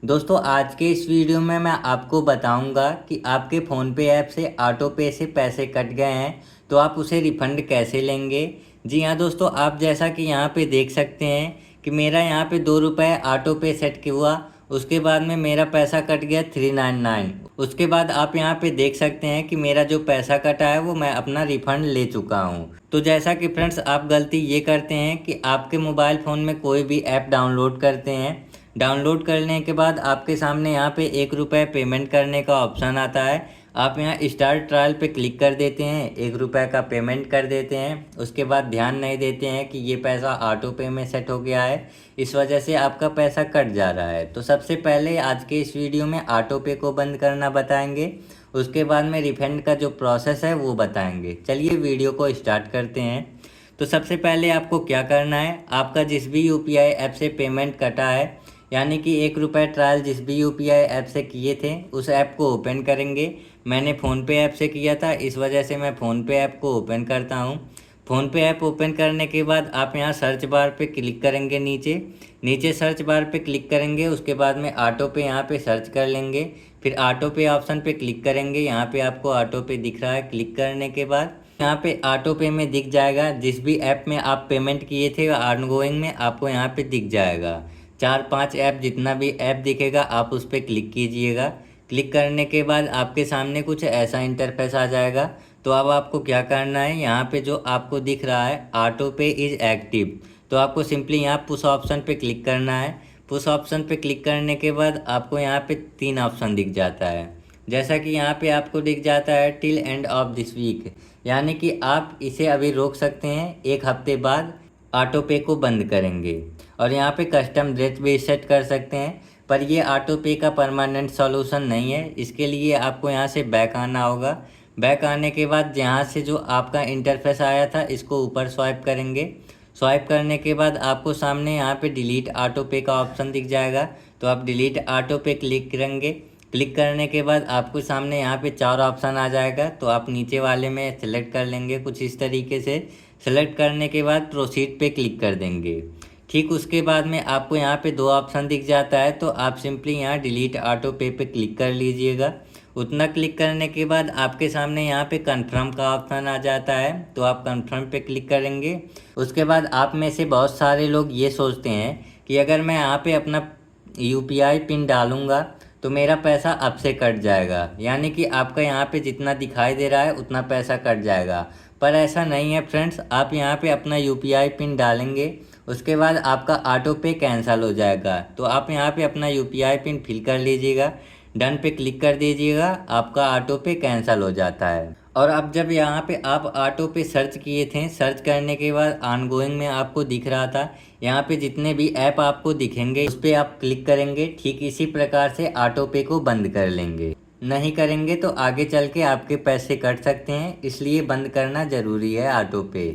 दोस्तों आज के इस वीडियो में मैं आपको बताऊंगा कि आपके फ़ोनपे ऐप से ऑटो पे से पैसे कट गए हैं तो आप उसे रिफ़ंड कैसे लेंगे। जी हाँ दोस्तों, आप जैसा कि यहाँ पे देख सकते हैं कि मेरा यहाँ पे 2 रुपये ऑटो पे सेट किया हुआ, उसके बाद में मेरा पैसा कट गया 399। उसके बाद आप यहाँ पे देख सकते हैं कि मेरा जो पैसा कटा है वो मैं अपना रिफ़ंड ले चुका हूँ। तो जैसा कि फ्रेंड्स आप गलती ये करते हैं कि आपके मोबाइल फ़ोन में कोई भी ऐप डाउनलोड करते हैं, डाउनलोड करने के बाद आपके सामने यहाँ पे 1 रुपये पेमेंट करने का ऑप्शन आता है। आप यहाँ स्टार्ट ट्रायल पे क्लिक कर देते हैं, 1 रुपये का पेमेंट कर देते हैं। उसके बाद ध्यान नहीं देते हैं कि ये पैसा ऑटो पे में सेट हो गया है, इस वजह से आपका पैसा कट जा रहा है। तो सबसे पहले आज के इस वीडियो में ऑटो पे को बंद करना बताएंगे, उसके बाद में रिफंड का जो प्रोसेस है वो बताएंगे। चलिए वीडियो को स्टार्ट करते हैं। तो सबसे पहले आपको क्या करना है, आपका जिस भी यूपीआई ऐप से पेमेंट कटा है, यानी कि 1 रुपये ट्रायल जिस भी यूपीआई ऐप से किए थे उस ऐप को ओपन करेंगे। मैंने फ़ोनपे ऐप से किया था, इस वजह से मैं फ़ोनपे ऐप को ओपन करता हूँ। फ़ोनपे ऐप ओपन करने के बाद आप यहाँ सर्च बार पे क्लिक करेंगे, नीचे नीचे सर्च बार पे क्लिक करेंगे। उसके बाद में ऑटो पे यहाँ पे सर्च कर लेंगे, फिर ऑटो पे ऑप्शन पे क्लिक करेंगे। यहाँ पे आपको ऑटो पे दिख रहा है, क्लिक करने के बाद यहाँ पे ऑटो पे में दिख जाएगा जिस भी ऐप में आप पेमेंट किए थे ऑनगोइंग में आपको यहाँ पे दिख जाएगा। 4-5 ऐप, जितना भी ऐप दिखेगा आप उस पर क्लिक कीजिएगा। क्लिक करने के बाद आपके सामने कुछ ऐसा इंटरफेस आ जाएगा। तो अब आपको क्या करना है, यहाँ पे जो आपको दिख रहा है ऑटो पे इज़ एक्टिव, तो आपको सिंपली यहाँ पुश ऑप्शन पे क्लिक करना है। पुश ऑप्शन पे क्लिक करने के बाद आपको यहाँ पे 3 ऑप्शन दिख जाता है। जैसा कि यहाँ पे आपको दिख जाता है till end of this week, यानी कि आप इसे अभी रोक सकते हैं, 1 हफ्ते बाद ऑटो पे को बंद करेंगे। और यहाँ पे कस्टम डेट भी सेट कर सकते हैं, पर ये ऑटो पे का परमानेंट सॉल्यूशन नहीं है। इसके लिए आपको यहाँ से बैक आना होगा। बैक आने के बाद यहाँ से जो आपका इंटरफेस आया था इसको ऊपर स्वाइप करेंगे। स्वाइप करने के बाद आपको सामने यहाँ पे डिलीट ऑटो पे का ऑप्शन दिख जाएगा, तो आप डिलीट ऑटो पे क्लिक करेंगे। क्लिक करने के बाद आपको सामने यहाँ पे 4 ऑप्शन आ जाएगा, तो आप नीचे वाले में सेलेक्ट कर लेंगे कुछ इस तरीके से। सेलेक्ट करने के बाद प्रोसीड पे क्लिक कर देंगे। ठीक उसके बाद में आपको यहाँ पे 2 ऑप्शन दिख जाता है, तो आप सिंपली यहाँ डिलीट ऑटो पे पे क्लिक कर लीजिएगा। उतना क्लिक करने के बाद आपके सामने यहाँ पे कंफर्म का ऑप्शन आ जाता है, तो आप कंफर्म पे क्लिक करेंगे। उसके बाद आप में से बहुत सारे लोग ये सोचते हैं कि अगर मैं यहाँ पे अपना यूपीआई पिन डालूँगा तो मेरा पैसा अब से कट जाएगा, यानी कि आपका यहाँ पे जितना दिखाई दे रहा है उतना पैसा कट जाएगा। पर ऐसा नहीं है फ्रेंड्स, आप यहाँ पे अपना यूपीआई पिन डालेंगे, उसके बाद आपका ऑटो पे कैंसिल हो जाएगा। तो आप यहाँ पे अपना यूपीआई पिन फिल कर लीजिएगा, डन पे क्लिक कर दीजिएगा, आपका ऑटो पे कैंसिल हो जाता है। और अब जब यहाँ पे आप ऑटो पे सर्च किए थे, सर्च करने के बाद ऑनगोइंग में आपको दिख रहा था, यहाँ पे जितने भी ऐप आपको दिखेंगे उस पर आप क्लिक करेंगे। ठीक इसी प्रकार से ऑटो पे को बंद कर लेंगे। नहीं करेंगे तो आगे चल के आपके पैसे कट सकते हैं, इसलिए बंद करना ज़रूरी है ऑटो पे।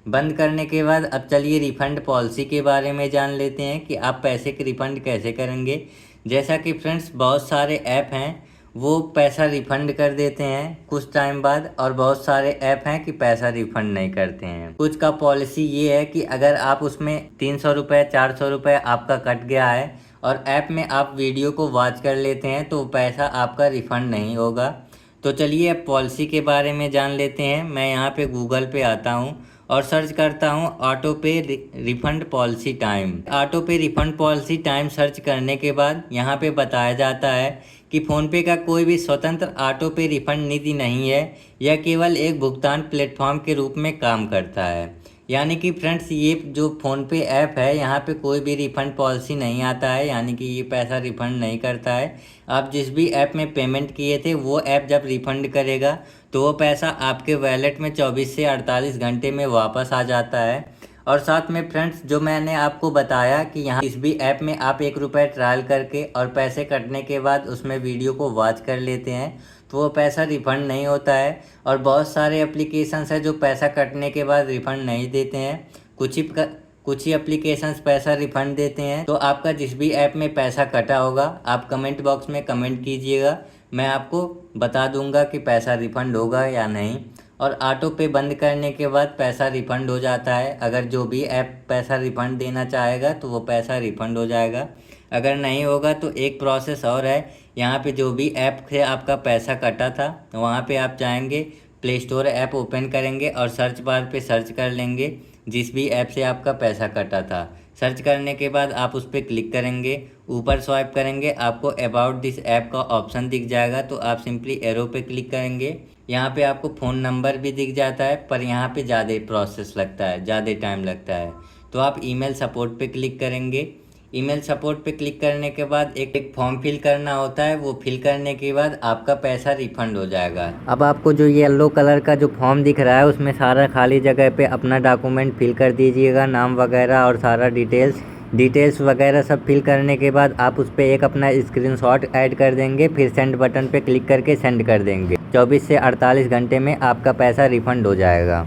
बंद करने के बाद अब चलिए रिफ़ंड पॉलिसी के बारे में जान लेते हैं कि आप पैसे के रिफ़ंड कैसे करेंगे। जैसा कि फ्रेंड्स बहुत सारे ऐप हैं वो पैसा रिफ़ंड कर देते हैं कुछ टाइम बाद, और बहुत सारे ऐप हैं कि पैसा रिफ़ंड नहीं करते हैं। कुछ का पॉलिसी ये है कि अगर आप उसमें 300 रुपये 400 रुपये आपका कट गया है और ऐप में आप वीडियो को वॉच कर लेते हैं तो पैसा आपका रिफ़ंड नहीं होगा। तो चलिए अब पॉलिसी के बारे में जान लेते हैं। मैं यहाँ पे गूगल पे आता हूँ और सर्च करता हूँ ऑटो पे रिफ़ंड पॉलिसी टाइम। ऑटो पे रिफ़ंड पॉलिसी टाइम सर्च करने के बाद यहाँ पे बताया जाता है कि फ़ोनपे का कोई भी स्वतंत्र ऑटो पे रिफ़ंड नीति नहीं है, यह केवल एक भुगतान प्लेटफॉर्म के रूप में काम करता है। यानी कि फ्रेंड्स ये जो फ़ोनपे ऐप है यहाँ पे कोई भी रिफ़ंड पॉलिसी नहीं आता है, यानी कि ये पैसा रिफ़ंड नहीं करता है। आप जिस भी ऐप में पेमेंट किए थे वो ऐप जब रिफ़ंड करेगा तो वो पैसा आपके वैलेट में 24 से 48 घंटे में वापस आ जाता है। और साथ में फ्रेंड्स जो मैंने आपको बताया कि यहाँ इस भी ऐप में आप 1 रुपये ट्रायल करके और पैसे कटने के बाद उसमें वीडियो को वॉच कर लेते हैं तो वो पैसा रिफ़ंड नहीं होता है। और बहुत सारे एप्लीकेशंस हैं जो पैसा कटने के बाद रिफ़ंड नहीं देते हैं, कुछ ही एप्लीकेशंस पैसा रिफ़ंड देते हैं। तो आपका जिस भी ऐप में पैसा कटा होगा आप कमेंट बॉक्स में कमेंट कीजिएगा, मैं आपको बता दूंगा कि पैसा रिफ़ंड होगा या नहीं। और ऑटो पे बंद करने के बाद पैसा रिफ़ंड हो जाता है। अगर जो भी ऐप पैसा रिफ़ंड देना चाहेगा तो वो पैसा रिफ़ंड हो जाएगा। अगर नहीं होगा तो एक प्रोसेस और है, यहाँ पे जो भी ऐप से आपका पैसा कटा था वहाँ पे आप जाएंगे, प्ले स्टोर ऐप ओपन करेंगे और सर्च बार पे सर्च कर लेंगे जिस भी ऐप से आपका पैसा कटा था। सर्च करने के बाद आप उस पर क्लिक करेंगे, ऊपर स्वाइप करेंगे, आपको अबाउट दिस ऐप का ऑप्शन दिख जाएगा, तो आप सिंपली एरो पे क्लिक करेंगे। यहाँ पे आपको फ़ोन नंबर भी दिख जाता है, पर यहाँ पे ज़्यादा प्रोसेस लगता है, ज़्यादा टाइम लगता है। तो आप ईमेल सपोर्ट पे क्लिक करेंगे। ईमेल सपोर्ट पे क्लिक करने के बाद एक फॉर्म फिल करना होता है, वो फिल करने के बाद आपका पैसा रिफंड हो जाएगा। अब आपको जो येलो कलर का जो फॉर्म दिख रहा है उसमें सारा खाली जगह पे अपना डॉक्यूमेंट फिल कर दीजिएगा, नाम वगैरह और सारा डिटेल्स वगैरह सब फिल करने के बाद आप उस पर एक अपना स्क्रीनशॉट ऐड कर देंगे, फिर सेंड बटन पे क्लिक करके सेंड कर देंगे। 24 से 48 घंटे में आपका पैसा रिफंड हो जाएगा।